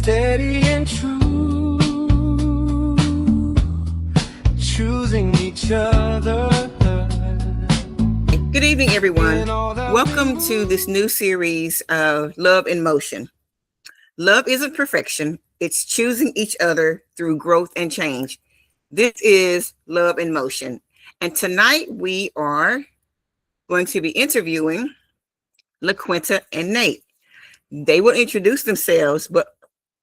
steady and true, choosing each other. Good evening, everyone. Welcome to this new series of Love in Motion. Love isn't perfection, it's choosing each other through growth and change. This is Love in Motion. And tonight we are going to be interviewing LaQuinta and Nate. They will introduce themselves, but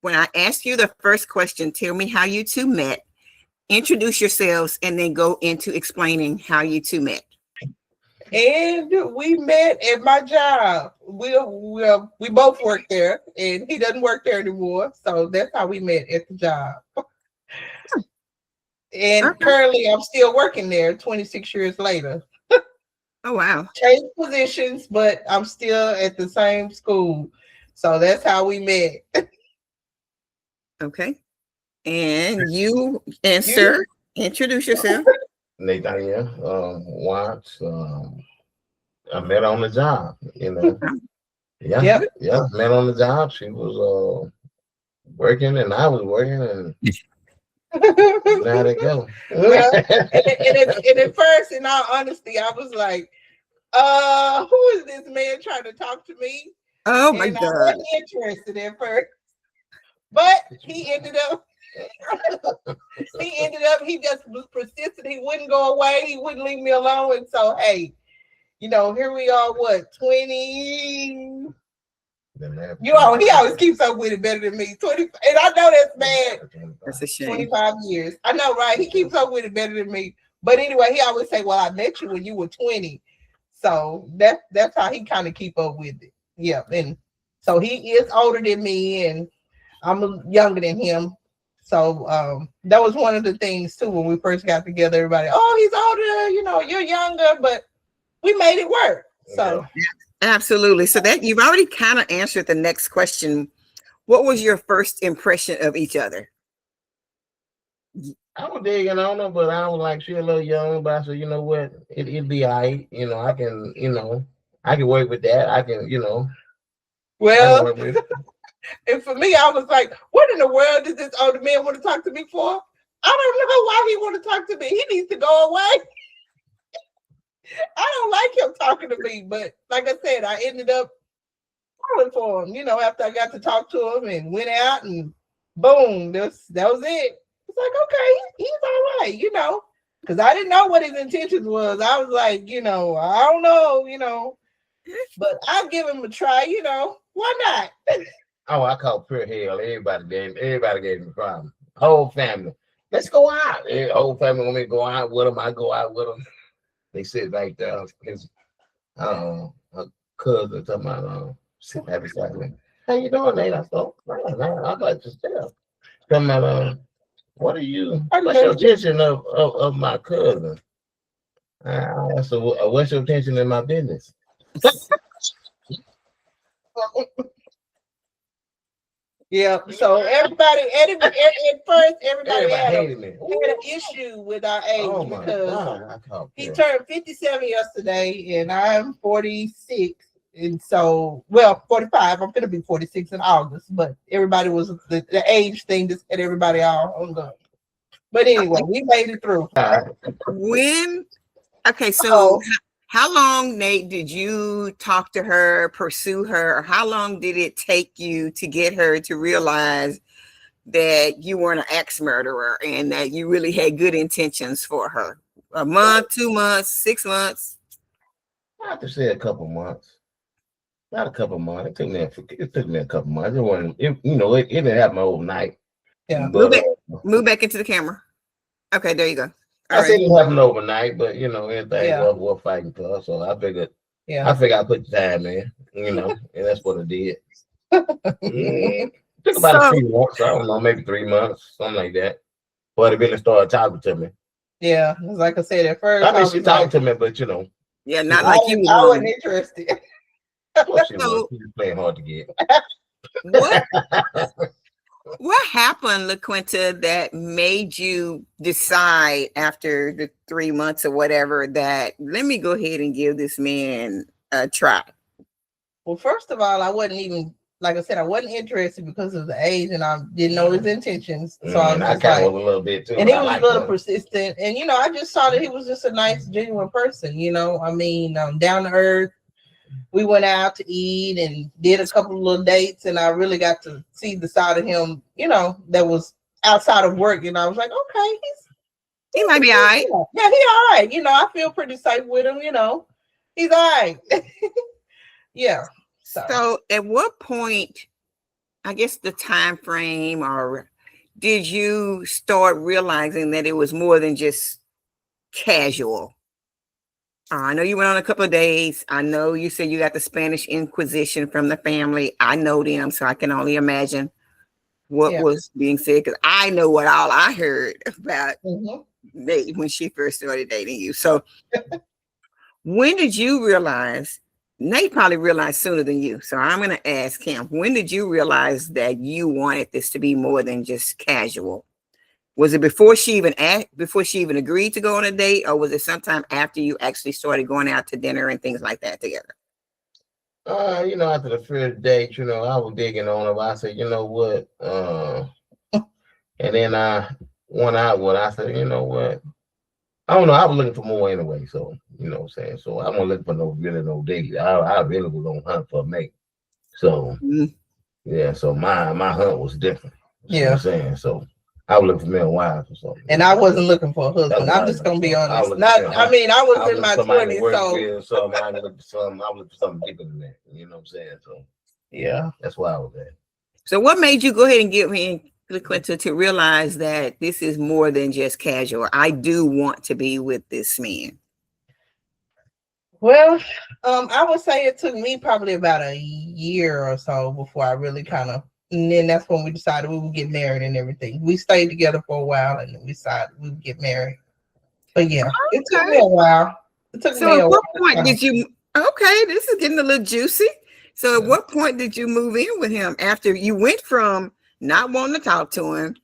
when I ask you the first question, tell me how you two met, introduce yourselves, and then go into explaining how you two met. And we met at my job. We both work there, and he doesn't work there anymore. So that's how we met, at the job. And currently, I'm still working there 26 years later. Oh, wow. Changed positions, but I'm still at the same school. So that's how we met. Okay. And you and sir, introduce yourself. Nathaniel Watts. I met on the job, Yeah, met on the job. She was working and I was working, and there it go. Well, and at first, in all honesty, I was like, who is this man trying to talk to me? Oh my God. I wasn't interested at first. But he ended up he just was persistent. He wouldn't go away. He wouldn't leave me alone. And so, hey, here we are, 20? He always keeps up with it better than me. 20, and I know that's bad. That's a shame. 25 years. I know, right? He keeps up with it better than me. But anyway, he always say, well, I met you when you were 20. So that's how he kind of keep up with it. Yeah. And so he is older than me, and I'm younger than him. So that was one of the things too when we first got together. Everybody, oh, he's older, you're younger, but we made it work. So absolutely. So that you've already kind of answered the next question. What was your first impression of each other? I was digging on her, but I was like, she a little young, but I said, you know what, it'd be all right. I can work with that. I can, Well, and for me, I was like, what in the world does this older man want to talk to me for? I don't know why he want to talk to me. He needs to go away. I don't like him talking to me. But like I said, I ended up falling for him, after I got to talk to him and went out, and boom, that was it. It's like, okay, he's all right, because I didn't know what his intentions was. I was like, I don't know, but I'll give him a try, why not? Oh, I called pure hell. Everybody gave me a problem. Whole family. Let's go out. Whole family want me to go out with them. I go out with them. They sit right there. A cousin talking about sit right beside me. How you doing, Nate? I thought, I'd like to tell. Talking about what's your attention of my cousin? So what's your attention in my business? Yeah, so everybody at first, everybody had an issue with our age because he turned 57 yesterday, and I'm 46, and so 45. I'm gonna be 46 in August, but everybody was the age thing just had everybody all on the. But anyway, we made it through. So how long, Nate, did you talk to her, pursue her, or how long did it take you to get her to realize that you weren't an axe murderer and that you really had good intentions for her? A month, 2 months, 6 months? I have to say a couple months. Not a couple months. It took me a couple months. It didn't happen overnight. Yeah. But, move back into the camera. Okay, there you go. I said it didn't happen overnight, but everything was fighting for. So I figured I put the time in, and that's what I did. Took about a few months, I don't know, maybe 3 months, something like that. But it really started talking to me. Yeah, like I said at first. I mean, she talked to me, but yeah, not like you. I wasn't interested. She was playing hard to get. What happened, LaQuinta, that made you decide after the 3 months or whatever that let me go ahead and give this man a try? Well, first of all, I wasn't even like I said, I wasn't interested because of the age, and I didn't know his intentions. So I was I just kind like, of was a little bit too. and he I was a like little him. persistent, and I just saw that he was just a nice, genuine person. I mean, down to earth. We went out to eat and did a couple of little dates, and I really got to see the side of him, that was outside of work. And I was like, okay, He might be all right. yeah, he all right. I feel pretty safe with him. He's all right. Yeah. So at what point, I guess the time frame, or did you start realizing that it was more than just casual? I know you went on a couple of days. I know you said you got the Spanish Inquisition from the family. I know them, so I can only imagine what was being said, because I know what all I heard about Nate when she first started dating you. So when did you realize? Nate probably realized sooner than you. So I'm going to ask him, when did you realize that you wanted this to be more than just casual? Was it before she even agreed to go on a date, or was it sometime after you actually started going out to dinner and things like that together? After the first date, I was digging on him. I said, you know what? And then I went out with. I said, you know what? I don't know. I was looking for more anyway. So you know what I'm saying. So I wasn't looking for no date. I really was on hunt for a mate. So yeah. So my hunt was different. You know what I'm saying. So I was looking for male wives or something. And I wasn't looking for a husband. I'm just gonna be honest. I was in my 20s, so I was looking for something deeper than that. You know what I'm saying? So yeah, that's why I was there. So what made you go ahead and get me, LaQuinta, to realize that this is more than just casual? I do want to be with this man. Well, I would say it took me probably about a year or so before I really and then that's when we decided we would get married and everything. We stayed together for a while, and then we decided we would get married. But yeah, it took me a while. So at what point did you? Okay, this is getting a little juicy. So at what point did you move in with him after you went from not wanting to talk to him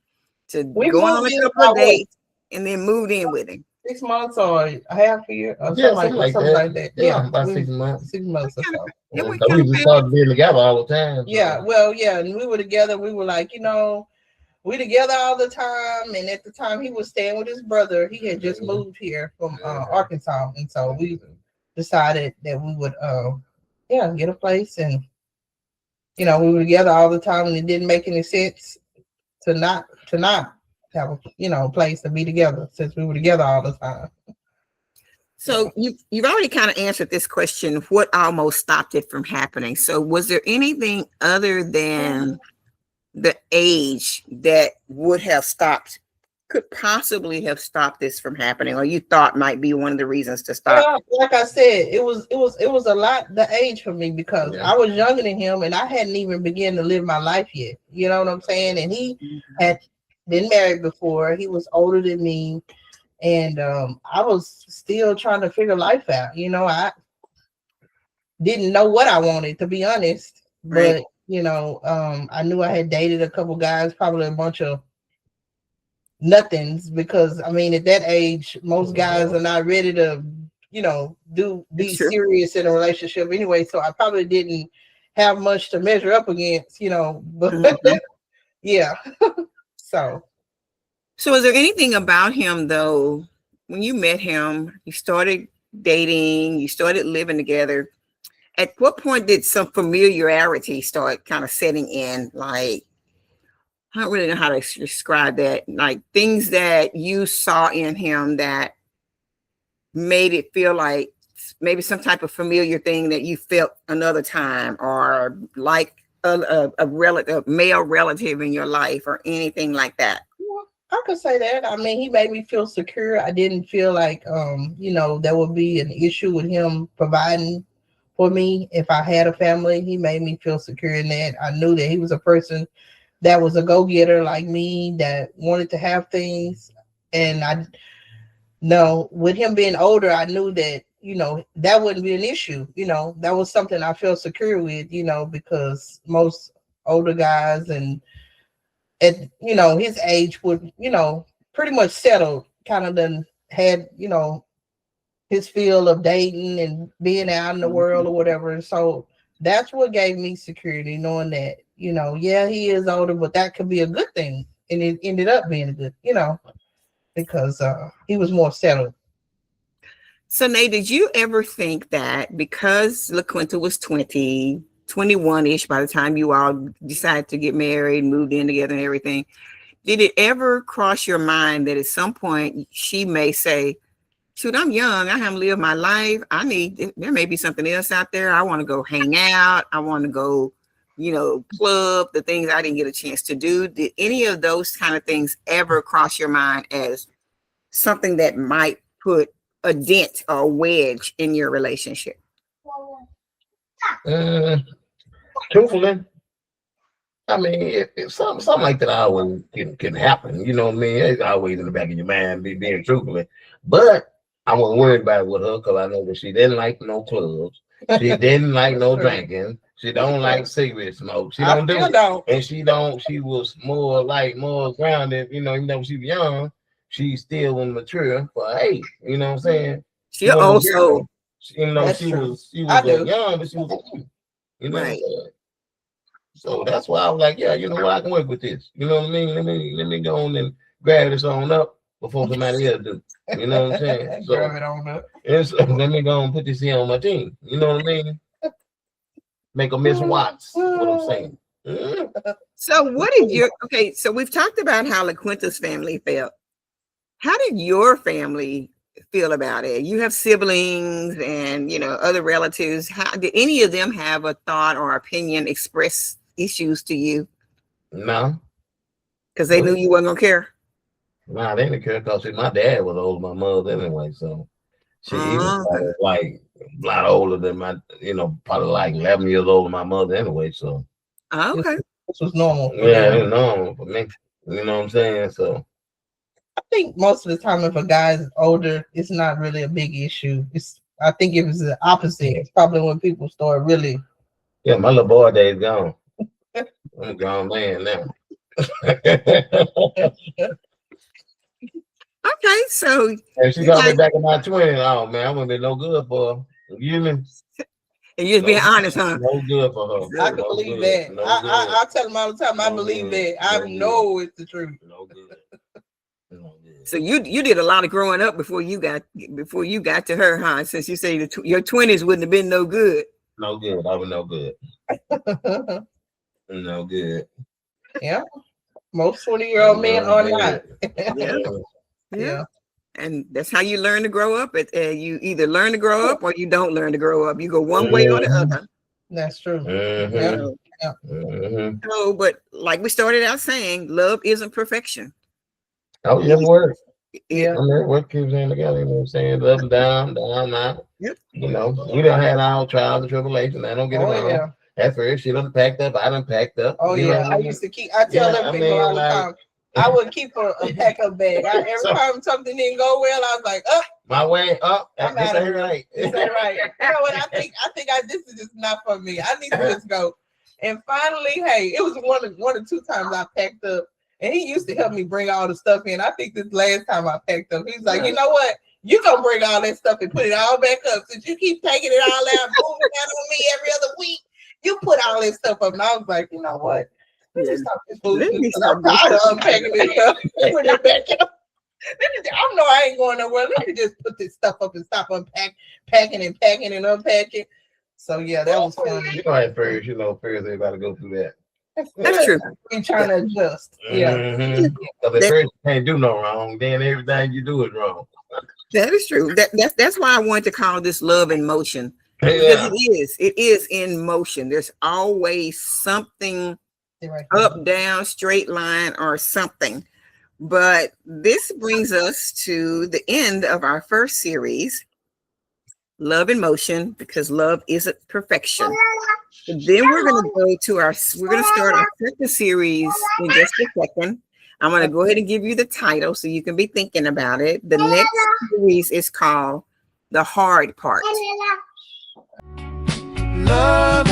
to going on a couple of dates and then moved in with him? 6 months or a half a year, or something like that. Yeah, about 6 months. 6 months or so. Yeah, we just started being together all the time. Yeah, well, yeah, and we were together. We were like, we together all the time. And at the time, he was staying with his brother. He had just moved here from Arkansas, and so we decided that we would, get a place, and we were together all the time, and it didn't make any sense to not have a place to be together since we were together all the time. So you've already kind of answered this question, what almost stopped it from happening. So was there anything other than the age that could possibly have stopped this from happening, or you thought might be one of the reasons to stop? Well, like I said, it was a lot, the age for me, because I was younger than him, and I hadn't even begun to live my life yet. You know what I'm saying? And he had been married before. He was older than me. And I was still trying to figure life out. I didn't know what I wanted, to be honest. But, I knew I had dated a couple guys, probably a bunch of nothings, because, I mean, at that age, most guys are not ready to, be serious in a relationship anyway. So I probably didn't have much to measure up against, but yeah. So is there anything about him, though, when you met him, you started dating, you started living together, at what point did some familiarity start kind of setting in? Like, I don't really know how to describe that. Like things that you saw in him that made it feel like maybe some type of familiar thing that you felt another time, or like a male relative in your life, or anything like that. I could say that. I mean, he made me feel secure. I didn't feel like, there would be an issue with him providing for me if I had a family. He made me feel secure in that. I knew that he was a person that was a go-getter like me, that wanted to have things. And I know with him being older, I knew that, that wouldn't be an issue. That was something I felt secure with, because most older guys and at his age would pretty much settled, kind of done had his feel of dating and being out in the world or whatever. And so that's what gave me security, knowing that, yeah, he is older, but that could be a good thing. And it ended up being a good, because he was more settled. So, Nate, did you ever think that because LaQuinta was 20, 21-ish by the time you all decided to get married, moved in together and everything, did it ever cross your mind that at some point she may say, shoot, I'm young, I haven't lived my life, there may be something else out there, I want to go hang out, I want to go, club, the things I didn't get a chance to do? Did any of those kind of things ever cross your mind as something that might put a dent or a wedge in your relationship? Truthfully, I mean, if something like that always can happen. You know what I mean? It's always in the back of your mind, being truthfully. But I wasn't worried about it with her because I know that she didn't like no clubs. She didn't like no drinking. She don't like cigarette smoke. She don't do it. And she was more grounded, even though she was young, she still was mature for her age. You know what I'm saying? She also, she was young, but she was old. You know what I'm saying? So that's why I was like, yeah, you know what, I can work with this. You know what I mean? Let me go on and grab this on up before somebody else do. You know what I'm saying? So, grab it on up. So let me go and put this here on my team. You know what I mean? Make a Miss Watts. What I'm saying. So what did so we've talked about how LaQuinta's family felt. How did your family feel about it? You have siblings and other relatives. How did any of them have a thought or opinion, express issues to you? No, because they knew you wasn't gonna care. Nah, they didn't care because my dad was older than my mother anyway, so he was like a lot older than my, probably like 11 years older than my mother anyway. So okay, this was normal. Yeah, it was normal for me. You know what I'm saying? So I think most of the time, if a guy is older, it's not really a big issue. I think if it's the opposite, it's probably when people start really. Yeah, my little boy days gone. I'm a grown man now. Okay, so if she got me back in my 20s, oh man, I wouldn't be no good for her. You know? And you're being honest, huh? No good for her. I can believe that. I tell them all the time, I believe that. I know it's the truth. No good. No good. So you did a lot of growing up before you got to her, huh? Since you say your 20s wouldn't have been no good. No good. I was no good. No good. Yeah. Most 20-year-old men are not. Yeah. And that's how you learn to grow up. You either learn to grow up or you don't learn to grow up. You go one way or the other. That's true. So, but like we started out saying, love isn't perfection. Oh, yeah, work. Yeah. I mean, work keeps in together, you know what I'm saying? Up and down, out. Yep. We done had our trials and tribulations. I don't get it wrong. Yeah. At first, she done packed up. I done packed up. Oh, yeah. I used to I tell them people all the time. I would keep a pack-up bag. Every time something didn't go well, I was like, my way up. I'm out of here. Right. This ain't right. You know what? I think this is just not for me. I need to just go. And finally, hey, it was one or two times I packed up, and he used to help me bring all the stuff in. I think this last time I packed up, he's like, you know what? You gonna bring all that stuff and put it all back up. Since you keep taking it all out, moving out on me every other week, you put all that stuff up. And I was like, you know what? I'm tired of unpacking this stuff. Put it back up. I know I ain't going nowhere. Let me just put this stuff up and stop packing and unpacking. So yeah, that was funny. At first, first everybody go through that. That's true. You're trying to adjust. Yeah. Because at first you can't do no wrong. Then everything you do is wrong. That is true. That's why I wanted to call this love in motion. Because it is in motion. There's always something up, down, straight line, or something. But this brings us to the end of our first series, Love in Motion, because love isn't perfection. Then we're going to start our second series in just a second. I'm going to go ahead and give you the title so you can be thinking about it. The next series is called The Hard Part. Love